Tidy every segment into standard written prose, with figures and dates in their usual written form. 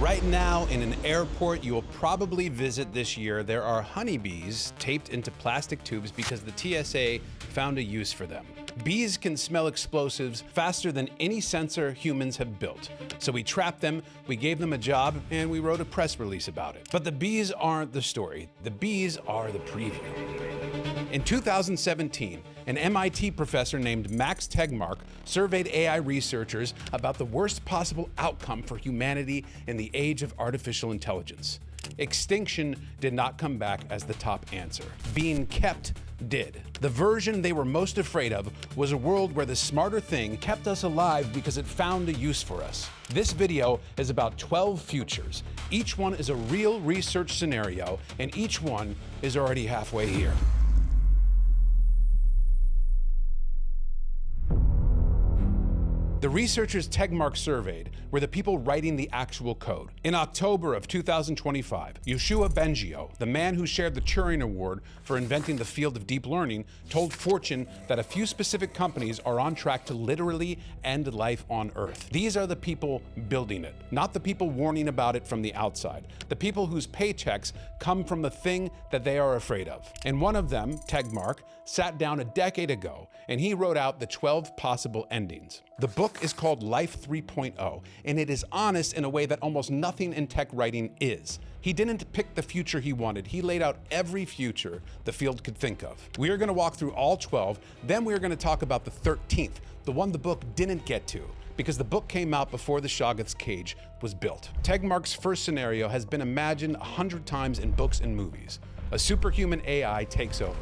Right now, in an airport you will probably visit this year, there are honeybees taped into plastic tubes because the TSA found a use for them. Bees can smell explosives faster than any sensor humans have built. So we trapped them, we gave them a job, and we wrote a press release about it. But the bees aren't the story. The bees are the preview. In 2017, an MIT professor named Max Tegmark surveyed AI researchers about the worst possible outcome for humanity in the age of artificial intelligence. Extinction did not come back as the top answer. Being kept did. The version they were most afraid of was a world where the smarter thing kept us alive because it found a use for us. This video is about 12 futures. Each one is a real research scenario, and each one is already halfway here. The researchers Tegmark surveyed were the people writing the actual code. In October of 2025, Yoshua Bengio, the man who shared the Turing Award for inventing the field of deep learning, told Fortune that a few specific companies are on track to literally end life on Earth. These are the people building it, not the people warning about it from the outside, the people whose paychecks come from the thing that they are afraid of. And one of them, Tegmark, sat down a decade ago and he wrote out the 12 possible endings. The book is called Life 3.0, and it is honest in a way that almost nothing in tech writing is. He didn't pick the future he wanted, he laid out every future the field could think of. We are gonna walk through all 12, then we are gonna talk about the 13th, the one the book didn't get to, because the book came out before the Shoggoth's cage was built. Tegmark's first scenario has been imagined 100 times in books and movies. A superhuman AI takes over.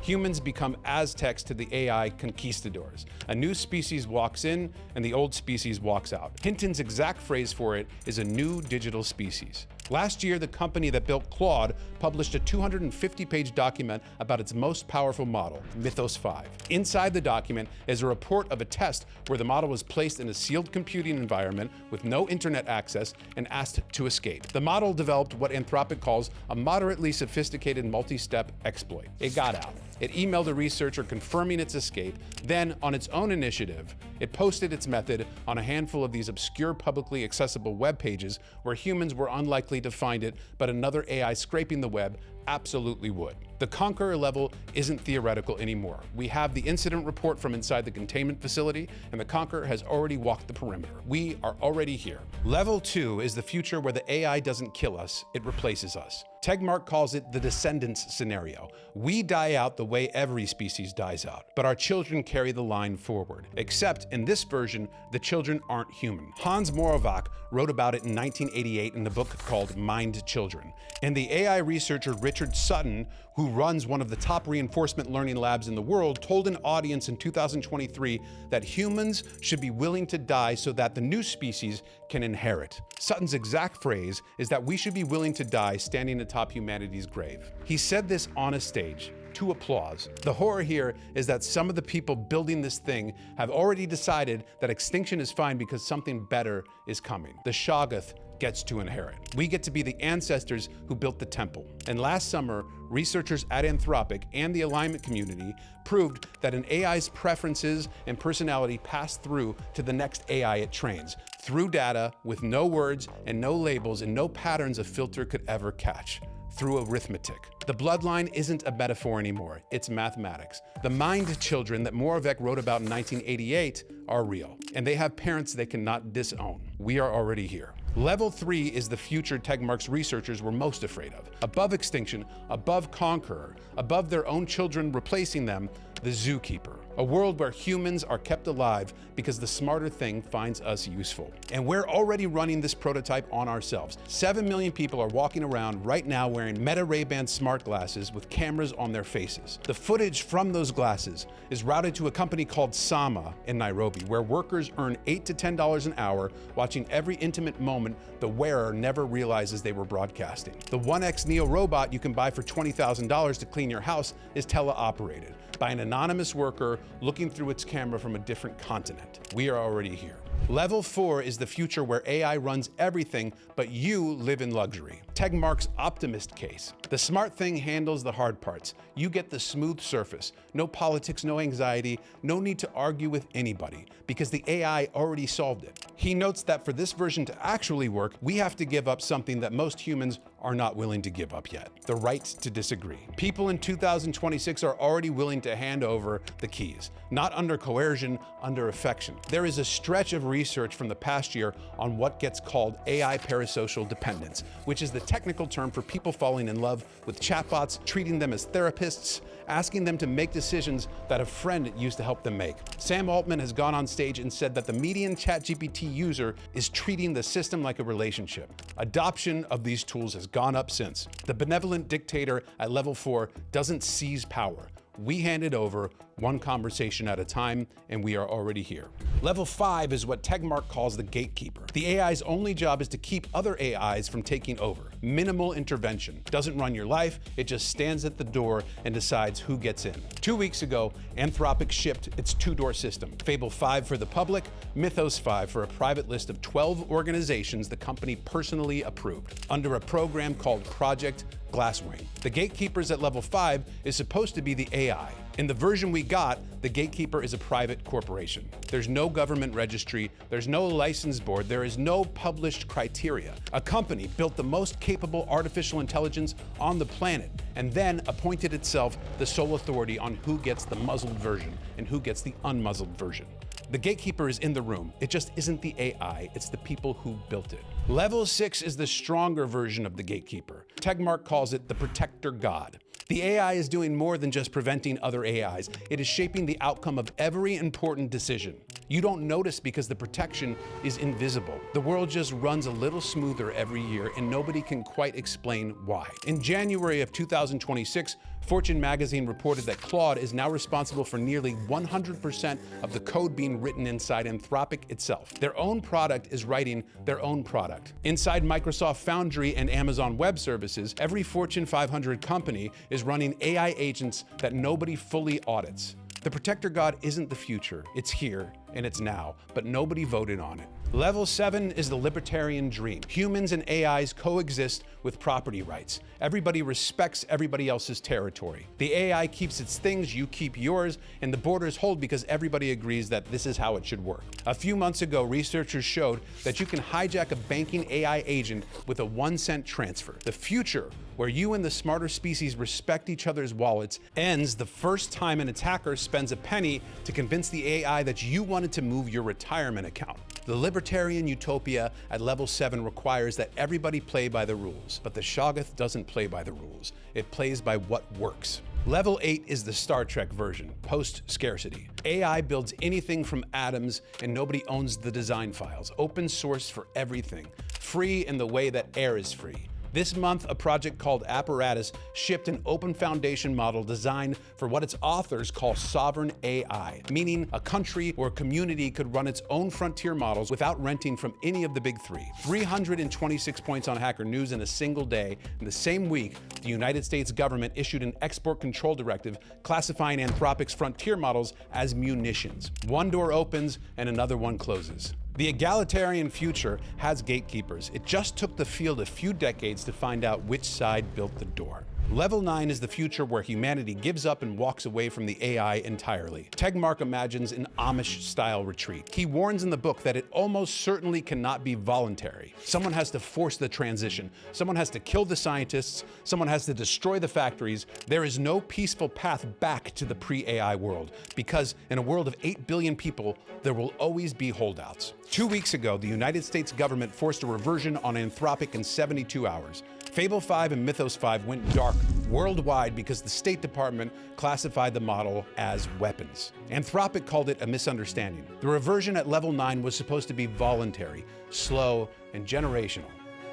Humans become Aztecs to the AI conquistadors. A new species walks in and the old species walks out. Hinton's exact phrase for it is a new digital species. Last year, the company that built Claude published a 250-page document about its most powerful model, Mythos 5. Inside the document is a report of a test where the model was placed in a sealed computing environment with no internet access and asked to escape. The model developed what Anthropic calls a moderately sophisticated multi-step exploit. It got out. It emailed a researcher confirming its escape. Then, on its own initiative, it posted its method on a handful of these obscure publicly accessible web pages where humans were unlikely to find it, but another AI scraping the web absolutely would. The Conqueror level isn't theoretical anymore. We have the incident report from inside the containment facility, and the Conqueror has already walked the perimeter. We are already here. Level 2 is the future where the AI doesn't kill us, it replaces us. Tegmark calls it the Descendants scenario. We die out the way every species dies out, but our children carry the line forward. Except in this version, the children aren't human. Hans Moravec wrote about it in 1988 in a book called Mind Children. And the AI researcher Richard Sutton, who runs one of the top reinforcement learning labs in the world, told an audience in 2023 that humans should be willing to die so that the new species can inherit. Sutton's exact phrase is that we should be willing to die standing atop humanity's grave. He said this on a stage to applause. The horror here is that some of the people building this thing have already decided that extinction is fine because something better is coming. The Shoggoth gets to inherit. We get to be the ancestors who built the temple. And last summer, researchers at Anthropic and the alignment community proved that an AI's preferences and personality pass through to the next AI it trains, through data with no words and no labels and no patterns a filter could ever catch. Through arithmetic. The bloodline isn't a metaphor anymore, it's mathematics. The mind children that Moravec wrote about in 1988 are real, and they have parents they cannot disown. We are already here. Level 3 is the future Tegmark's researchers were most afraid of. Above extinction, above Conqueror, above their own children replacing them, the Zookeeper. A world where humans are kept alive because the smarter thing finds us useful. And we're already running this prototype on ourselves. 7 million people are walking around right now wearing Meta Ray-Ban smart glasses with cameras on their faces. The footage from those glasses is routed to a company called Sama in Nairobi, where workers earn $8 to $10 an hour watching every intimate moment the wearer never realizes they were broadcasting. The 1X Neo robot you can buy for $20,000 to clean your house is teleoperated by an anonymous worker looking through its camera from a different continent. We are already here. Level 4 is the future where AI runs everything, but you live in luxury. Tegmark's optimist case. The smart thing handles the hard parts. You get the smooth surface. No politics, no anxiety, no need to argue with anybody, because the AI already solved it. He notes that for this version to actually work, we have to give up something that most humans are not willing to give up yet: the right to disagree. People in 2026 are already willing to hand over the keys, not under coercion, under affection. There is a stretch of research from the past year on what gets called AI parasocial dependence, which is the technical term for people falling in love with chatbots, treating them as therapists, asking them to make decisions that a friend used to help them make. Sam Altman has gone on stage and said that the median ChatGPT user is treating the system like a relationship. Adoption of these tools has gone up since. The benevolent dictator at level 4 doesn't seize power. We hand it over one conversation at a time, and we are already here. Level 5 is what Tegmark calls the Gatekeeper. The AI's only job is to keep other AIs from taking over. Minimal intervention. Doesn't run your life, it just stands at the door and decides who gets in. 2 weeks ago, Anthropic shipped its 2-door system. Fable 5 for the public, Mythos 5 for a private list of 12 organizations the company personally approved, under a program called Project Glasswing. The Gatekeepers at level 5 is supposed to be the AI. In the version we got, the Gatekeeper is a private corporation. There's no government registry, there's no license board, there is no published criteria. A company built the most capable artificial intelligence on the planet, and then appointed itself the sole authority on who gets the muzzled version and who gets the unmuzzled version. The Gatekeeper is in the room. It just isn't the AI, it's the people who built it. Level 6 is the stronger version of the Gatekeeper. Tegmark calls it the Protector God. The AI is doing more than just preventing other AIs. It is shaping the outcome of every important decision. You don't notice because the protection is invisible. The world just runs a little smoother every year, and nobody can quite explain why. In January of 2026, Fortune magazine reported that Claude is now responsible for nearly 100% of the code being written inside Anthropic itself. Their own product is writing their own product. Inside Microsoft Foundry and Amazon Web Services, every Fortune 500 company is running AI agents that nobody fully audits. The Protector God isn't the future, it's here and it's now, but nobody voted on it. Level 7 is the libertarian dream. Humans and AIs coexist with property rights. Everybody respects everybody else's territory. The AI keeps its things, you keep yours, and the borders hold because everybody agrees that this is how it should work. A few months ago, researchers showed that you can hijack a banking AI agent with a 1-cent transfer. The future, where you and the smarter species respect each other's wallets, ends the first time an attacker spends a penny to convince the AI that you wanted to move your retirement account. The libertarian utopia at level 7 requires that everybody play by the rules, but the Shoggoth doesn't play by the rules. It plays by what works. Level 8 is the Star Trek version, Post-Scarcity. AI builds anything from atoms, and nobody owns the design files. Open source for everything. Free in the way that air is free. This month, a project called Apparatus shipped an open foundation model designed for what its authors call sovereign AI, meaning a country or community could run its own frontier models without renting from any of the big three. 326 points on Hacker News in a single day. In the same week, the United States government issued an export control directive classifying Anthropic's frontier models as munitions. One door opens and another one closes. The egalitarian future has gatekeepers. It just took the field a few decades to find out which side built the door. Level 9 is the future where humanity gives up and walks away from the AI entirely. Tegmark imagines an Amish-style retreat. He warns in the book that it almost certainly cannot be voluntary. Someone has to force the transition. Someone has to kill the scientists. Someone has to destroy the factories. There is no peaceful path back to the pre-AI world, because in a world of 8 billion people, there will always be holdouts. 2 weeks ago, the United States government forced a reversion on Anthropic in 72 hours. Fable 5 and Mythos 5 went dark worldwide because the State Department classified the model as weapons. Anthropic called it a misunderstanding. The reversion at level 9 was supposed to be voluntary, slow, and generational.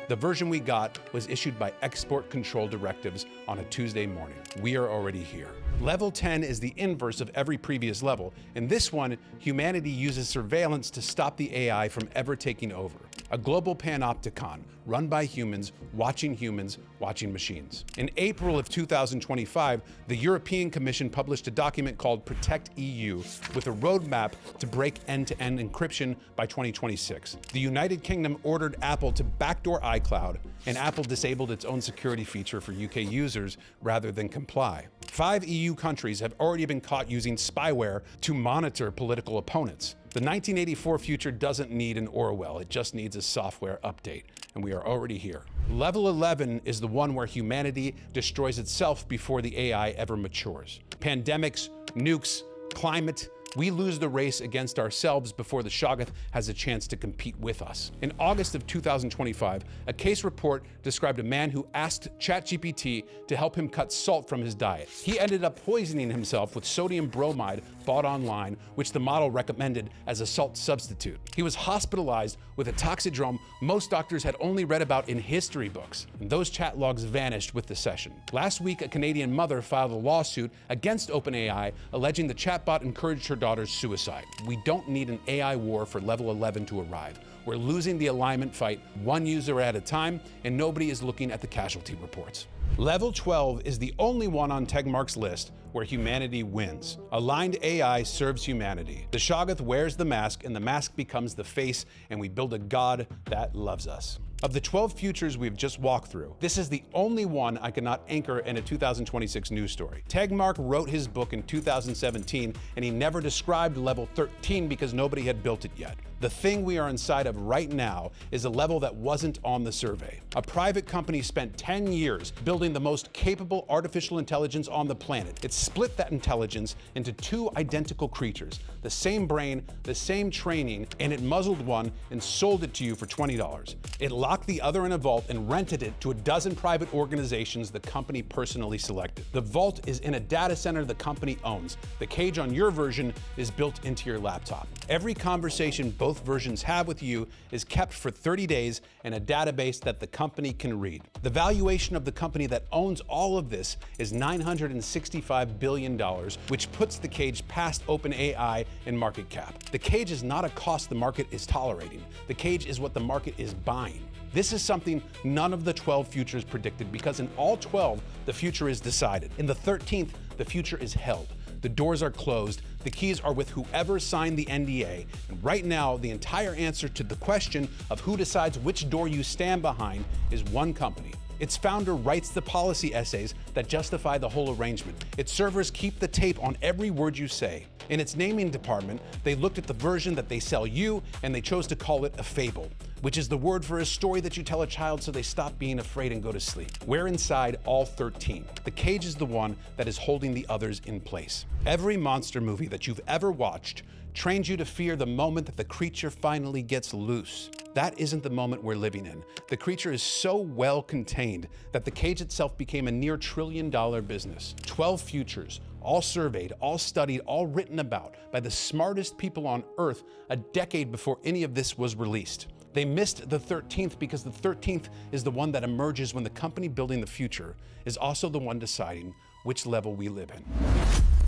The version we got was issued by export control directives on a Tuesday morning. We are already here. Level 10 is the inverse of every previous level. In this one, humanity uses surveillance to stop the AI from ever taking over. a global panopticon run by humans, watching machines. In April of 2025, the European Commission published a document called Protect EU with a roadmap to break end-to-end encryption by 2026. The United Kingdom ordered Apple to backdoor iCloud, and Apple disabled its own security feature for UK users rather than comply. 5 EU countries have already been caught using spyware to monitor political opponents. The 1984 future doesn't need an Orwell, it just needs a software update, and we are already here. Level 11 is the one where humanity destroys itself before the AI ever matures. Pandemics, nukes, climate, we lose the race against ourselves before the Shoggoth has a chance to compete with us. In August of 2025, a case report described a man who asked ChatGPT to help him cut salt from his diet. He ended up poisoning himself with sodium bromide bought online, which the model recommended as a salt substitute. He was hospitalized with a toxidrome most doctors had only read about in history books, and those chat logs vanished with the session. Last week, a Canadian mother filed a lawsuit against OpenAI, alleging the chatbot encouraged her daughter's suicide. We don't need an AI war for level 11 to arrive. We're losing the alignment fight one user at a time, and nobody is looking at the casualty reports. Level 12 is the only one on Tegmark's list where humanity wins. Aligned AI serves humanity. The Shoggoth wears the mask, and the mask becomes the face, and we build a god that loves us. Of the 12 futures we've just walked through, this is the only one I cannot anchor in a 2026 news story. Tegmark wrote his book in 2017, and he never described level 13 because nobody had built it yet. The thing we are inside of right now is a level that wasn't on the survey. A private company spent 10 years building the most capable artificial intelligence on the planet. It split that intelligence into 2 identical creatures, the same brain, the same training, and it muzzled one and sold it to you for $20. It locked the other in a vault and rented it to a dozen private organizations the company personally selected. The vault is in a data center the company owns. The cage on your version is built into your laptop. Every conversation both versions have with you is kept for 30 days in a database that the company can read. The valuation of the company that owns all of this is $965 billion, which puts the cage past OpenAI in market cap. The cage is not a cost the market is tolerating. The cage is what the market is buying. This is something none of the 12 futures predicted, because in all 12, the future is decided. In the 13th, the future is held. The doors are closed, the keys are with whoever signed the NDA, and right now, the entire answer to the question of who decides which door you stand behind is one company. Its founder writes the policy essays that justify the whole arrangement. Its servers keep the tape on every word you say. In its naming department, they looked at the version that they sell you, and they chose to call it a fable, which is the word for a story that you tell a child so they stop being afraid and go to sleep. We're inside all 13. The cage is the one that is holding the others in place. Every monster movie that you've ever watched trains you to fear the moment that the creature finally gets loose. That isn't the moment we're living in. The creature is so well contained that the cage itself became a near $1 trillion business. 12 futures, all surveyed, all studied, all written about by the smartest people on Earth a decade before any of this was released. They missed the 13th because the 13th is the one that emerges when the company building the future is also the one deciding which level we live in.